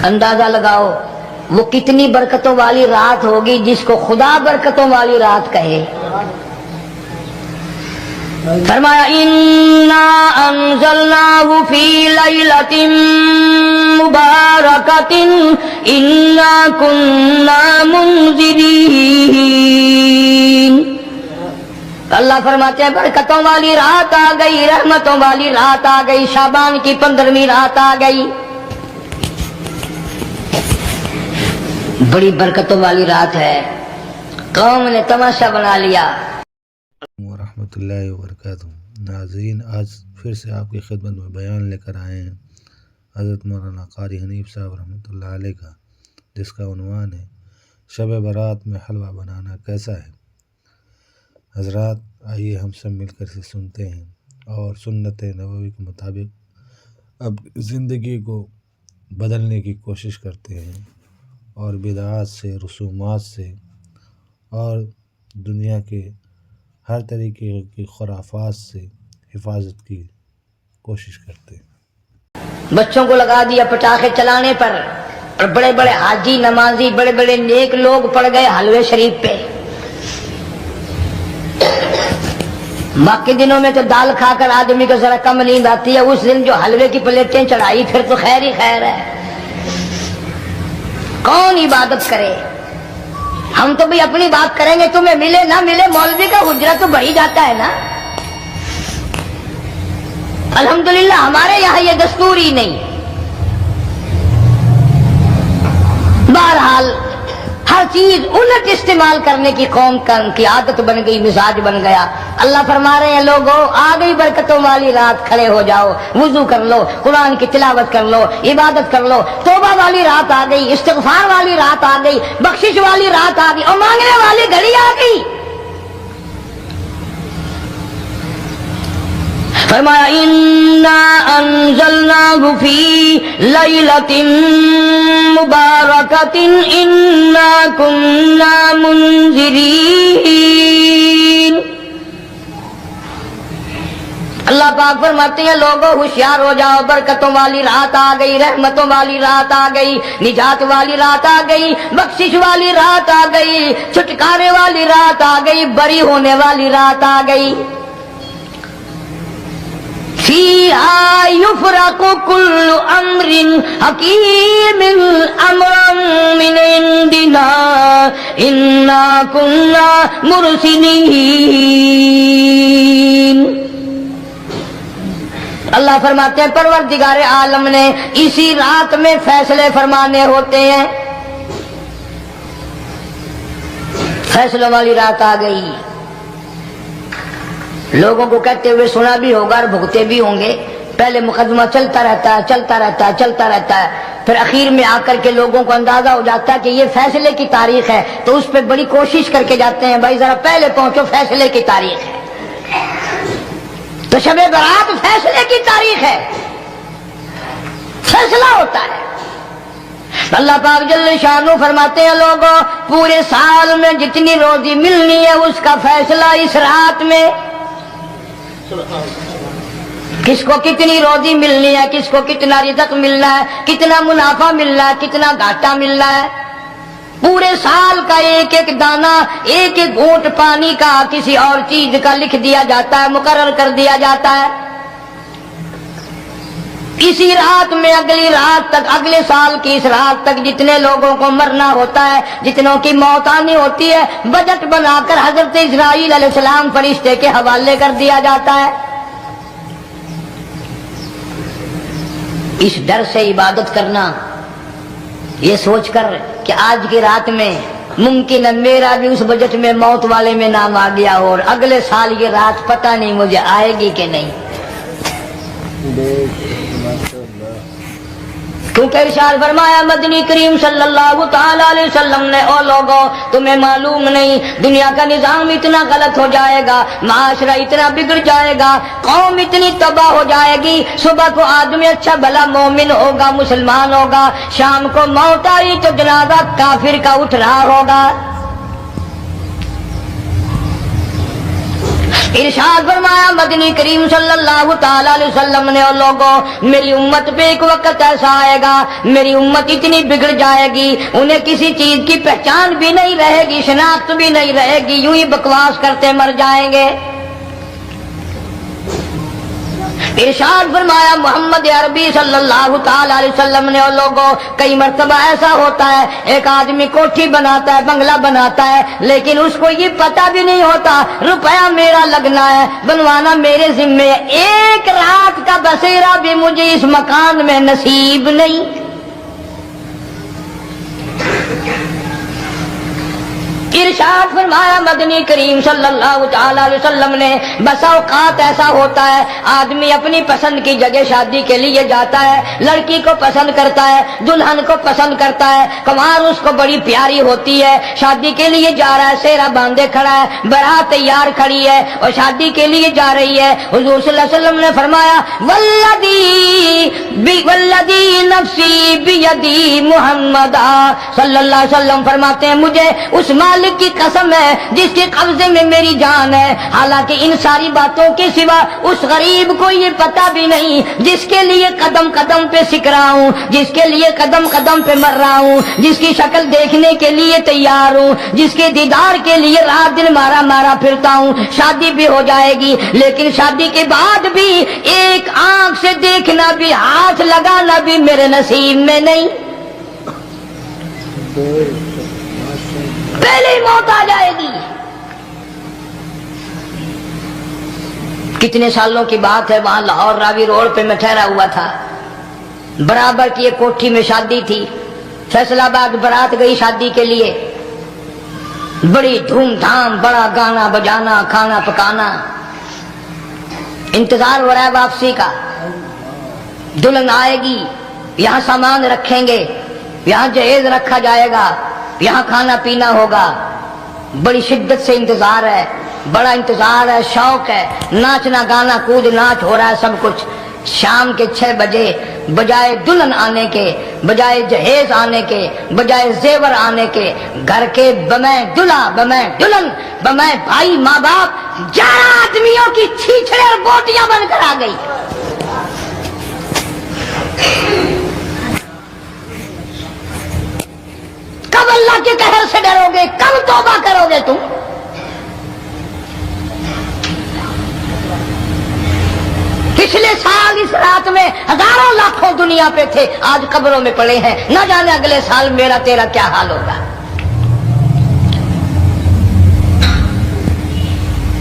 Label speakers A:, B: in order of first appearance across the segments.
A: اندازہ لگاؤ وہ کتنی برکتوں والی رات ہوگی جس کو خدا برکتوں والی رات کہے. فرمایا انا انزلناہ فی لیلۃ مبارکۃ انا کنا منذرین. اللہ فرماتے ہیں برکتوں والی رات آ گئی، رحمتوں والی رات آ گئی، شعبان کی 15ویں رات آ گئی، بڑی برکتوں والی رات ہے. قوم نے تماشا بنا لیا.
B: ورحمۃ اللہ وبرکاتہ. ناظرین، آج پھر سے آپ کی خدمت میں بیان لے کر آئے ہیں حضرت مولانا قاری حنیف صاحب رحمۃ اللہ علیہ کا، جس کا عنوان ہے شب برات میں حلوہ بنانا کیسا ہے. حضرات، آئیے ہم سب مل کر اسے سنتے ہیں اور سنت نبوی کے مطابق اب زندگی کو بدلنے کی کوشش کرتے ہیں اور بدعات سے، رسومات سے اور دنیا کے ہر طریقے کی خرافات سے حفاظت کی کوشش کرتے ہیں.
A: بچوں کو لگا دیا پٹاخے چلانے پر، اور بڑے بڑے حاجی نمازی بڑے بڑے نیک لوگ پڑ گئے حلوے شریف پہ. ماہ کے دنوں میں تو دال کھا کر آدمی کو ذرا کم نیند آتی ہے، اس دن جو حلوے کی پلیٹیں چڑھائی پھر تو خیر ہی خیر ہے. کون عبادت کرے؟ ہم تو بھی اپنی بات کریں گے، تمہیں ملے نہ ملے مولوی کا حجرہ تو بڑھ ہی جاتا ہے نا. الحمدللہ ہمارے یہاں یہ دستور ہی نہیں. بہرحال ہر چیز الٹ استعمال کرنے کی قوم کی عادت بن گئی، مزاج بن گیا. اللہ فرما رہے ہیں لوگوں آ گئی برکتوں والی رات، کھڑے ہو جاؤ، وضو کر لو، قرآن کی تلاوت کر لو، عبادت کر لو. توبہ والی رات آ گئی، استغفار والی رات آ گئی، بخشش والی رات آ گئی، اور مانگنے والی گھڑی آ گئی. فرمایا انا انزلناہ فی لیلۃ مبارکۃ انا کنا منذرین. اللہ پاک فرماتے ہیں لوگوں ہوشیار ہو جاؤ، برکتوں والی رات آ گئی، رحمتوں والی رات آ گئی، نجات والی رات آ گئی، بخشش والی رات آ گئی، چھٹکارے والی رات آ گئی، بری ہونے والی رات آ گئی. فیہا یفرق کل امر حکیم امرا من عندنا انا کنا مرسلین. اللہ فرماتے ہیں پروردگار عالم نے اسی رات میں فیصلے فرمانے ہوتے ہیں. فیصلوں والی رات آ گئی. لوگوں کو کہتے ہوئے سنا بھی ہوگا اور بھگتے بھی ہوں گے. پہلے مقدمہ چلتا رہتا ہے، چلتا رہتا ہے، چلتا رہتا ہے، پھر اخیر میں آ کر کے لوگوں کو اندازہ ہو جاتا ہے کہ یہ فیصلے کی تاریخ ہے، تو اس پہ بڑی کوشش کر کے جاتے ہیں بھائی ذرا پہلے پہنچو، فیصلے کی تاریخ ہے. تو شب برات فیصلے کی تاریخ ہے، فیصلہ ہوتا ہے. اللہ پاک جل شانہ فرماتے ہیں لوگوں پورے سال میں جتنی روزی ملنی ہے اس کا فیصلہ اس رات میں. کس کو کتنی روزی ملنی ہے، کس کو کتنا رزق ملنا ہے، کتنا منافع ملنا ہے، کتنا گھاٹا ملنا ہے. پورے سال کا ایک ایک دانہ، ایک ایک گھونٹ پانی کا، کسی اور چیز کا لکھ دیا جاتا ہے، مقرر کر دیا جاتا ہے. اسی رات میں اگلی رات تک، اگلے سال کی اس رات تک جتنے لوگوں کو مرنا ہوتا ہے، جتنوں کی موت آنی ہوتی ہے، بجٹ بنا کر حضرت اسرائیل علیہ السلام فرشتے کے حوالے کر دیا جاتا ہے. اس ڈر سے عبادت کرنا، یہ سوچ کر کہ آج کی رات میں ممکن ہے میرا بھی اس بجٹ میں موت والے میں نام آ گیا ہو، اور اگلے سال یہ رات پتہ نہیں مجھے آئے گی کہ نہیں. کیونکہ ارشاد فرمایا مدنی کریم صلی اللہ تعالی علیہ وسلم نے او لوگوں تمہیں معلوم نہیں دنیا کا نظام اتنا غلط ہو جائے گا، معاشرہ اتنا بگڑ جائے گا، قوم اتنی تباہ ہو جائے گی. صبح کو آدمی اچھا بھلا مومن ہوگا، مسلمان ہوگا، شام کو موت آئی تو جنازہ کافر کا اٹھ رہا ہوگا. ارشاد فرمایا مدنی کریم صلی اللہ تعالی علیہ وسلم نے، اور لوگوں میری امت پہ ایک وقت ایسا آئے گا، میری امت اتنی بگڑ جائے گی انہیں کسی چیز کی پہچان بھی نہیں رہے گی، شناخت بھی نہیں رہے گی، یوں ہی بکواس کرتے مر جائیں گے۔ ارشاد فرمایا محمد عربی صلی اللہ تعالی علیہ وسلم نے، اور لوگوں کئی مرتبہ ایسا ہوتا ہے ایک آدمی کوٹھی بناتا ہے، بنگلہ بناتا ہے، لیکن اس کو یہ پتہ بھی نہیں ہوتا روپیہ میرا لگنا ہے، بنوانا میرے ذمے ہے، ایک رات کا بسیرا بھی مجھے اس مکان میں نصیب نہیں۔ ارشاد فرمایا مدنی کریم صلی اللہ تعالی علیہ وسلم نے، بس اوقات ایسا ہوتا ہے آدمی اپنی پسند کی جگہ شادی کے لیے جاتا ہے، لڑکی کو پسند کرتا ہے، دلہن کو پسند کرتا ہے، کمار اس کو بڑی پیاری ہوتی ہے، شادی کے لیے جا رہا ہے، سیرا باندھے کھڑا ہے، بارات تیار کھڑی ہے اور شادی کے لیے جا رہی ہے۔ حضور صلی اللہ علیہ وسلم نے فرمایا والذی نفسی بیدی، محمد صلی اللہ علیہ وسلم فرماتے ہیں مجھے اس مالک کی قسم ہے جس کے قبضے میں میری جان ہے، حالانکہ ان ساری باتوں کے سوا اس غریب کو یہ پتہ بھی نہیں جس کے لیے قدم قدم پہ سیکھ رہا ہوں، جس کے لیے قدم قدم پہ مر رہا ہوں، جس کی شکل دیکھنے کے لیے تیار ہوں، جس کے دیدار کے لیے رات دن مارا مارا پھرتا ہوں۔ شادی بھی ہو جائے گی لیکن شادی کے بعد بھی ایک آنکھ سے دیکھنا بھی، ہاتھ لگانا بھی میرے نصیب میں نہیں، پہلے ہی موت آ جائے گی۔ کتنے سالوں کی بات ہے، وہاں لاہور راوی روڈ پہ میں ٹھہرا ہوا تھا، برابر کی ایک کوٹھی میں شادی تھی، فیصل آباد برات گئی شادی کے لیے، بڑی دھوم دھام، بڑا گانا بجانا، کھانا پکانا، انتظار ہو رہا ہے واپسی کا، دلہن آئے گی، یہاں سامان رکھیں گے، یہاں جہیز رکھا جائے گا، یہاں کھانا پینا ہوگا، بڑی شدت سے انتظار ہے، بڑا انتظار ہے، شوق ہے، ناچنا گانا کود ناچ ہو رہا ہے سب کچھ۔ شام کے 6 بجے بجائے دلہن آنے کے، بجائے جہیز آنے کے، بجائے زیور آنے کے، گھر کے بمیں دلہا، بمیں دلہن، بمیں بھائی ماں باپ 11 آدمیوں کی چھیچڑے اور بوٹیاں بن کر آ گئی۔ کب اللہ کے قہر سے ڈرو گے؟ کب توبہ کرو گے تم؟ پچھلے سال اس رات میں ہزاروں لاکھوں دنیا پہ تھے، آج قبروں میں پڑے ہیں، نہ جانے اگلے سال میرا تیرا کیا حال ہوگا۔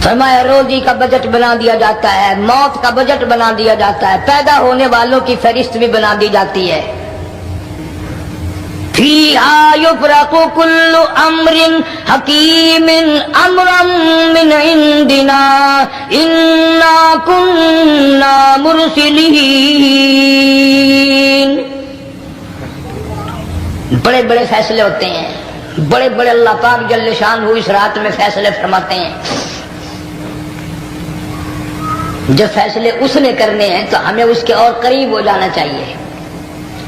A: فرمایا روزی کا بجٹ بنا دیا جاتا ہے، موت کا بجٹ بنا دیا جاتا ہے، پیدا ہونے والوں کی فہرست بھی بنا دی جاتی ہے۔ فیہا یفرق کل امر حکیم امرا من عندنا انا کننا مرسلین۔ بڑے بڑے فیصلے ہوتے ہیں، بڑے بڑے اللہ پاک جل شانہ اس رات میں فیصلے فرماتے ہیں۔ جب فیصلے اس نے کرنے ہیں تو ہمیں اس کے اور قریب ہو جانا چاہیے،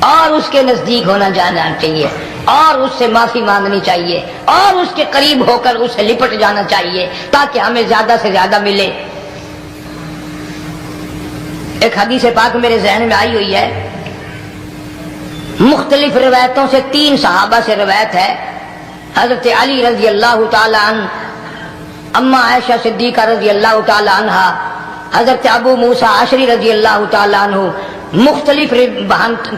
A: اور اس کے نزدیک ہونا جانا چاہیے، اور اس سے معافی مانگنی چاہیے، اور اس کے قریب ہو کر اس سے لپٹ جانا چاہیے تاکہ ہمیں زیادہ سے زیادہ ملے۔ ایک حدیث پاک میرے ذہن میں آئی ہوئی ہے، مختلف روایتوں سے 3 صحابہ سے روایت ہے، حضرت علی رضی اللہ تعالی عنہ، اما عائشہ صدیقہ رضی اللہ تعالی عنہا، حضرت ابو موسیٰ اشعری رضی اللہ تعالی عنہ، مختلف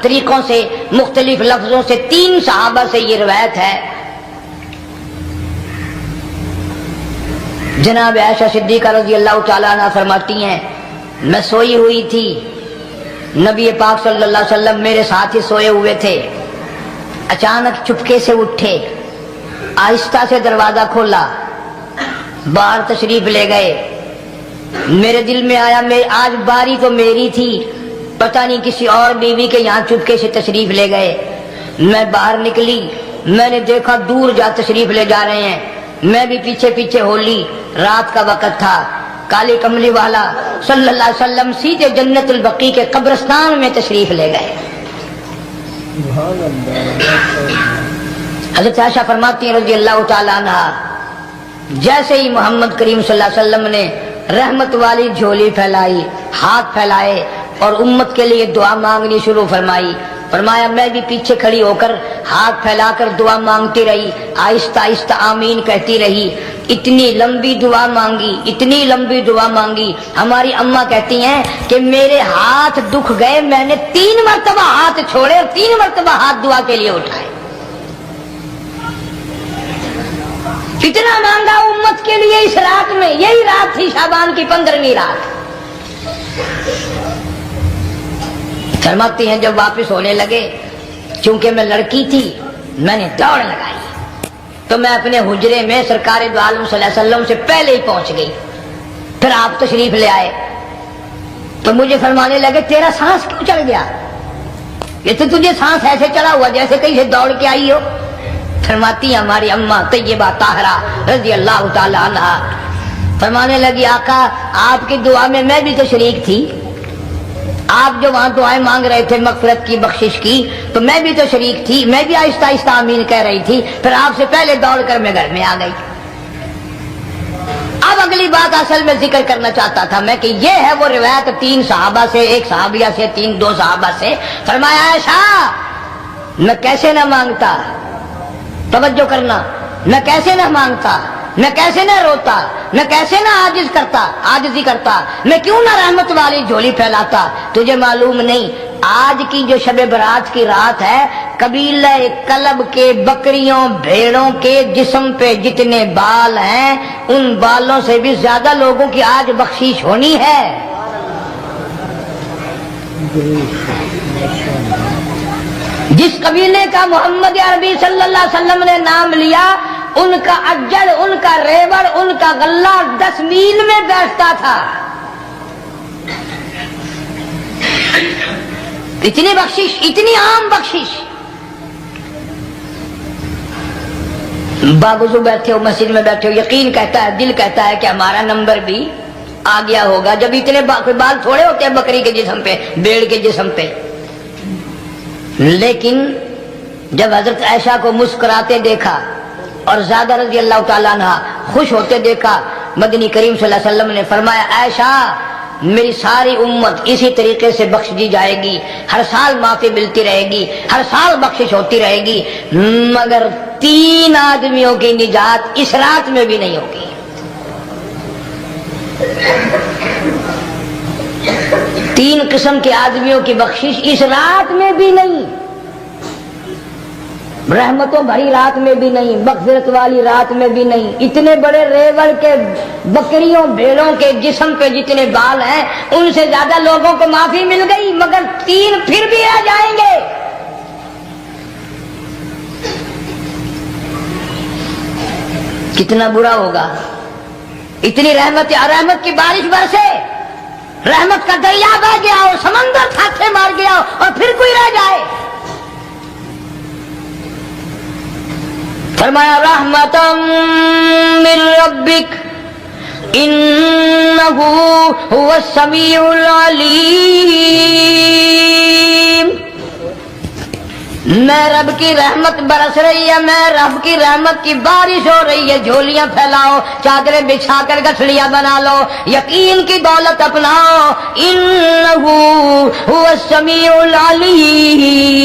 A: طریقوں سے، مختلف لفظوں سے 3 صحابہ سے یہ روایت ہے۔ جناب عائشہ صدیقہ رضی اللہ تعالی عنہ فرماتی ہیں میں سوئی ہوئی تھی، نبی پاک صلی اللہ علیہ وسلم میرے ساتھ ہی سوئے ہوئے تھے، اچانک چپکے سے اٹھے، آہستہ سے دروازہ کھولا، باہر تشریف لے گئے۔ میرے دل میں آیا آج باری تو میری تھی، پتہ نہیں کسی اور بیوی کے یہاں چپکے سے تشریف لے گئے۔ میں باہر نکلی، میں نے دیکھا دور جا تشریف لے جا رہے ہیں، میں بھی پیچھے پیچھے ہو لی۔ رات کا وقت تھا، کالی کملی والا صلی اللہ علیہ وسلم سیدھے جنت البقیع کے قبرستان میں تشریف لے گئے۔ حضرت عائشہ فرماتی ہیں رضی اللہ تعالی عنہا، جیسے ہی محمد کریم صلی اللہ علیہ وسلم نے رحمت والی جھولی پھیلائی، ہاتھ پھیلائے اور امت کے لیے دعا مانگنی شروع فرمائی۔ فرمایا میں بھی پیچھے کھڑی ہو کر ہاتھ پھیلا کر دعا مانگتی رہی، آہستہ آہستہ آمین کہتی رہی۔ اتنی لمبی دعا مانگی، اتنی لمبی دعا مانگی، ہماری اماں کہتی ہیں کہ میرے ہاتھ دکھ گئے، میں نے 3 مرتبہ ہاتھ چھوڑے اور 3 مرتبہ ہاتھ دعا کے لیے اٹھائے۔ کتنا مانگا امت کے لیے اس رات میں، یہی رات تھی شعبان کی 15ویں رات۔ فرماتی ہیں جب واپس ہونے لگے، چونکہ میں لڑکی تھی میں نے دوڑ لگائی تو میں اپنے حجرے میں سرکار دو عالم صلی اللہ علیہ وسلم سے پہلے ہی پہنچ گئی۔ پھر آپ تشریف لے آئے تو مجھے فرمانے لگے تیرا سانس کیوں چڑھ گیا؟ یہ تو تجھے سانس ایسے چڑھا ہوا جیسے کہیں سے دوڑ کے آئی ہو۔ فرماتی ہیں ہماری اماں طیبہ طاہرہ رضی اللہ تعالی عنہا، فرمانے لگی آقا آپ کی دعا میں بھی تو شریک تھی، آپ جو وہاں دعائیں مانگ رہے تھے مغفرت کی بخشش کی تو میں بھی تو شریک تھی، میں بھی آہستہ آہستہ آمین کہہ رہی تھی، پھر آپ سے پہلے دوڑ کر میں گھر میں آ گئی۔ اب اگلی بات اصل میں ذکر کرنا چاہتا تھا میں کہ یہ ہے وہ روایت 3 صحابہ سے، 1 صحابیہ سے، 2 صحابہ سے۔ فرمایا عائشہ میں کیسے نہ مانگتا، توجہ کرنا، میں کیسے نہ مانگتا، میں کیسے نہ روتا، میں کیسے نہ عاجزی کرتا، میں کیوں نہ رحمت والی جھولی پھیلاتا۔ تجھے معلوم نہیں آج کی جو شب برات کی رات ہے، قبیلہ کلب کے بکریوں بھیڑوں کے جسم پہ جتنے بال ہیں ان بالوں سے بھی زیادہ لوگوں کی آج بخشش ہونی ہے۔ جس قبیلے کا محمد عربی صلی اللہ علیہ وسلم نے نام لیا ان کا اجڑ، ان کا ریوڑ، ان کا غلہ 10 میل میں بیٹھتا تھا۔ اتنی بخشش، اتنی عام بخشش۔ باوضو بیٹھے ہو، مسجد میں بیٹھے ہو، یقین کہتا ہے، دل کہتا ہے کہ ہمارا نمبر بھی آ گیا ہوگا، جب اتنے بال تھوڑے ہوتے ہیں بکری کے جسم پہ، بھیڑ کے جسم پہ۔ لیکن جب حضرت عائشہ کو مسکراتے دیکھا اور زیادہ رضی اللہ تعالیٰ عنہ خوش ہوتے دیکھا، مدنی کریم صلی اللہ علیہ وسلم نے فرمایا عائشہ میری ساری امت اسی طریقے سے بخش دی جائے گی، ہر سال معافی ملتی رہے گی، ہر سال بخشش ہوتی رہے گی، مگر 3 آدمیوں کی نجات اس رات میں بھی نہیں ہوگی۔ 3 قسم کے آدمیوں کی بخشش اس رات میں بھی نہیں، رحمتوں بھری رات میں بھی نہیں، مغفرت والی رات میں بھی نہیں۔ اتنے بڑے ریوڑ کے بکریوں بھیڑوں کے جسم پہ جتنے بال ہیں ان سے زیادہ لوگوں کو معافی مل گئی، مگر 3 پھر بھی آ جائیں گے۔ کتنا برا ہوگا، اتنی رحمت کی بارش برسے، رحمت کا دریا بہ گیا ہو، سمندر تھاکے مار گیا ہو اور پھر کوئی رہ جائے۔ فرمایا رحمتم من ربک انہ هو السمیع العلیم۔ میں رب کی رحمت برس رہی ہے، میں رب کی رحمت کی بارش ہو رہی ہے، جھولیاں پھیلاؤ، چادریں بچھا کر گٹھڑیاں بنا لو، یقین کی دولت اپناؤ۔ انہ هو السمیع العلیم،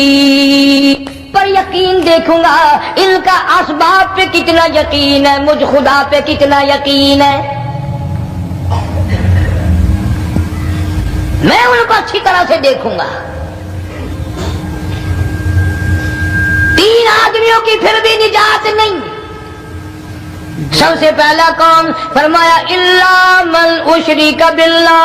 A: پر یقین دیکھوں گا ان کا اسباب پہ کتنا یقین ہے، مجھ خدا پہ کتنا یقین ہے، میں ان کو اچھی طرح سے دیکھوں گا۔ 3 آدمیوں کی پھر بھی نجات نہیں۔ سب سے پہلا کون؟ فرمایا الا من اشرک باللہ،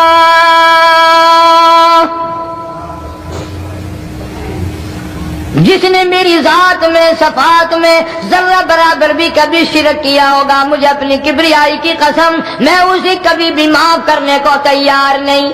A: جس نے میری ذات میں صفات میں ذرہ برابر بھی کبھی شرک کیا ہوگا، مجھے اپنی کبریائی کی قسم میں اسے کبھی بھی معاف کرنے کو تیار نہیں۔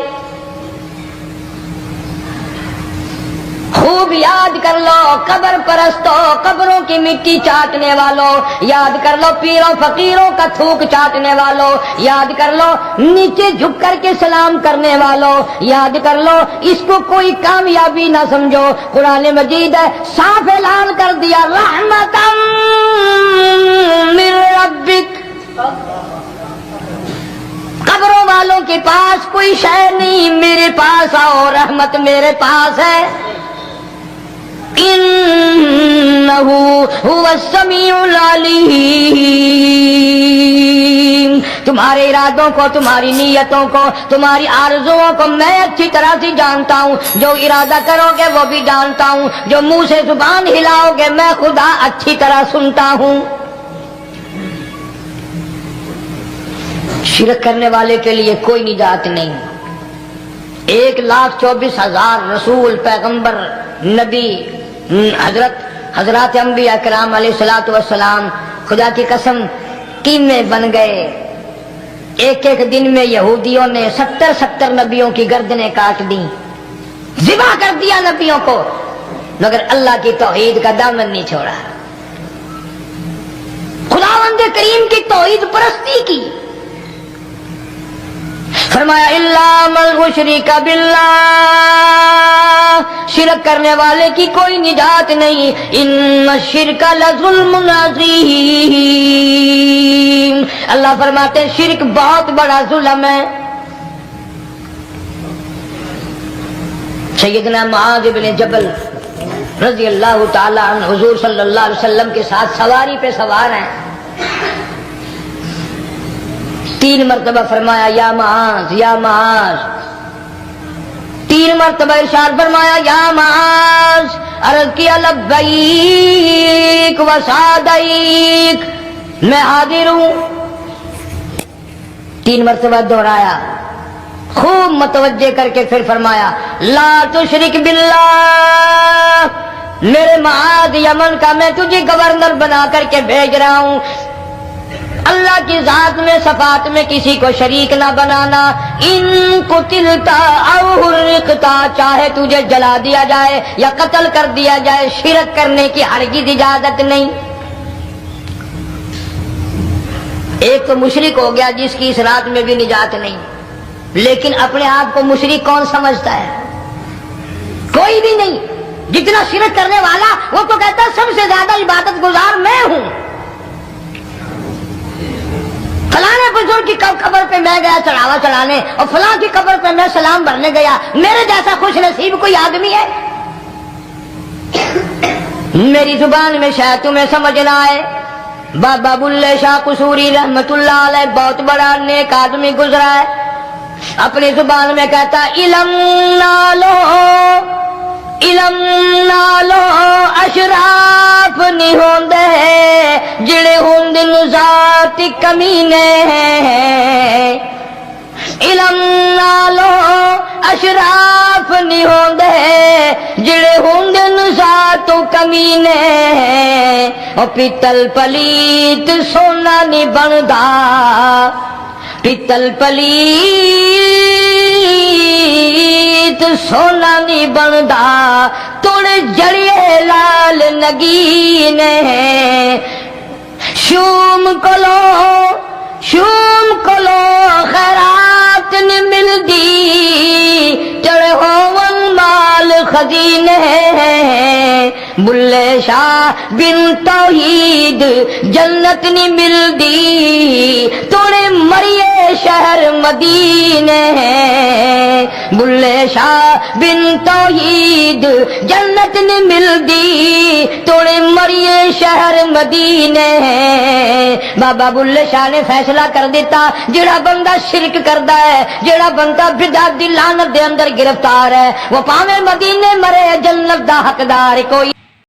A: خوب یاد کر لو قبر پرستوں، قبروں کی مٹی چاٹنے والوں، یاد کر لو پیروں فقیروں کا تھوک چاٹنے والوں، یاد کر لو نیچے جھک کر کے سلام کرنے والوں، یاد کر لو اس کو کوئی کامیابی نہ سمجھو۔ قرآن مجید ہے صاف اعلان کر دیا رحمتم من ربک، قبروں والوں کے پاس کوئی شے نہیں، میرے پاس آؤ، رحمت میرے پاس ہے۔ انہ هو السمیع العلیم، تمہارے ارادوں کو، تمہاری نیتوں کو، تمہاری آرزوؤں کو میں اچھی طرح سے جانتا ہوں۔ جو ارادہ کرو گے وہ بھی جانتا ہوں، جو منہ سے زبان ہلاؤ گے میں خدا اچھی طرح سنتا ہوں۔ شرک کرنے والے کے لیے کوئی نجات نہیں۔ 1,24,000 رسول، پیغمبر، نبی، حضرات انبیاء کرام علیہ الصلوۃ والسلام خدا کی قسم قیمے بن گئے۔ ایک ایک دن میں یہودیوں نے 70 نبیوں کی گردنیں کاٹ دی، ذبح کر دیا نبیوں کو، مگر اللہ کی توحید کا دامن نہیں چھوڑا، خداوند کریم کی توحید پرستی کی۔ فرمایا الا من اشرک باللہ، شرک کرنے والے کی کوئی نجات نہیں۔ ان الشرک لظلم عظیم، اللہ فرماتے ہیں شرک بہت بڑا ظلم ہے۔ سیدنا معاذ بن جبل رضی اللہ تعالی عنہ حضور صلی اللہ علیہ وسلم کے ساتھ سواری پہ سوار ہیں، 3 مرتبہ فرمایا یا معاذ یا معاذ، 3 مرتبہ ارشاد فرمایا یا معاذ، عرض کیا لبیک و سعدیک، میں حاضر ہوں، 3 مرتبہ دہرایا، خوب متوجہ کر کے پھر فرمایا لا تشرک باللہ، میرے معاذ یمن کا میں تجھے گورنر بنا کر کے بھیج رہا ہوں، اللہ کی ذات میں صفات میں کسی کو شریک نہ بنانا۔ ان قتلتا او حرقتا، چاہے تجھے جلا دیا جائے یا قتل کر دیا جائے، شرک کرنے کی ہرگز اجازت نہیں۔ ایک تو مشرک ہو گیا جس کی اس رات میں بھی نجات نہیں، لیکن اپنے آپ کو مشرک کون سمجھتا ہے؟ کوئی بھی نہیں۔ جتنا شرک کرنے والا وہ تو کہتا ہے سب سے زیادہ عبادت گزار میں ہوں، فلاں بزرگ کی قبر پہ میں گیا چڑھاوا چڑھانے اور فلاں کی قبر پہ میں سلام بھرنے گیا، میرے جیسا خوش نصیب کوئی آدمی ہے؟ میری زبان میں شاید تمہیں سمجھ نہ آئے، بابا بلے شاہ قصوری رحمت اللہ علیہ بہت بڑا نیک آدمی گزرا ہے، اپنی زبان میں کہتا علم نالو اشراف نہیں ہوندے جڑے ہوندے ذات کمینے، علم نالو اشراف نہیں ہوندے جڑے ہوندے ذات کمینے، او پیتل پلیت سونا نہیں بندا، پیتل پلیت سونا نہیں بندا، توڑ جڑیے لال نگینے، شوم کلو خیرات نہیں ملدی، چڑے ہون مال خزینے، بلے شاہ بن توحید جنت نہیں ملدی، توڑے مریے شہر مدینے، بلے شاہ بن توحید جنت نہیں ملدی، توڑے مریے شہر مدینے۔ بابا بلے شاہ نے فیصلہ کر دیتا جڑا بندہ شرک کردا ہے، جڑا بندہ بدعت دی لعنت دے اندر گرفتار ہے، وہ پاویں مدینے مرے جنت دا حقدار کوئی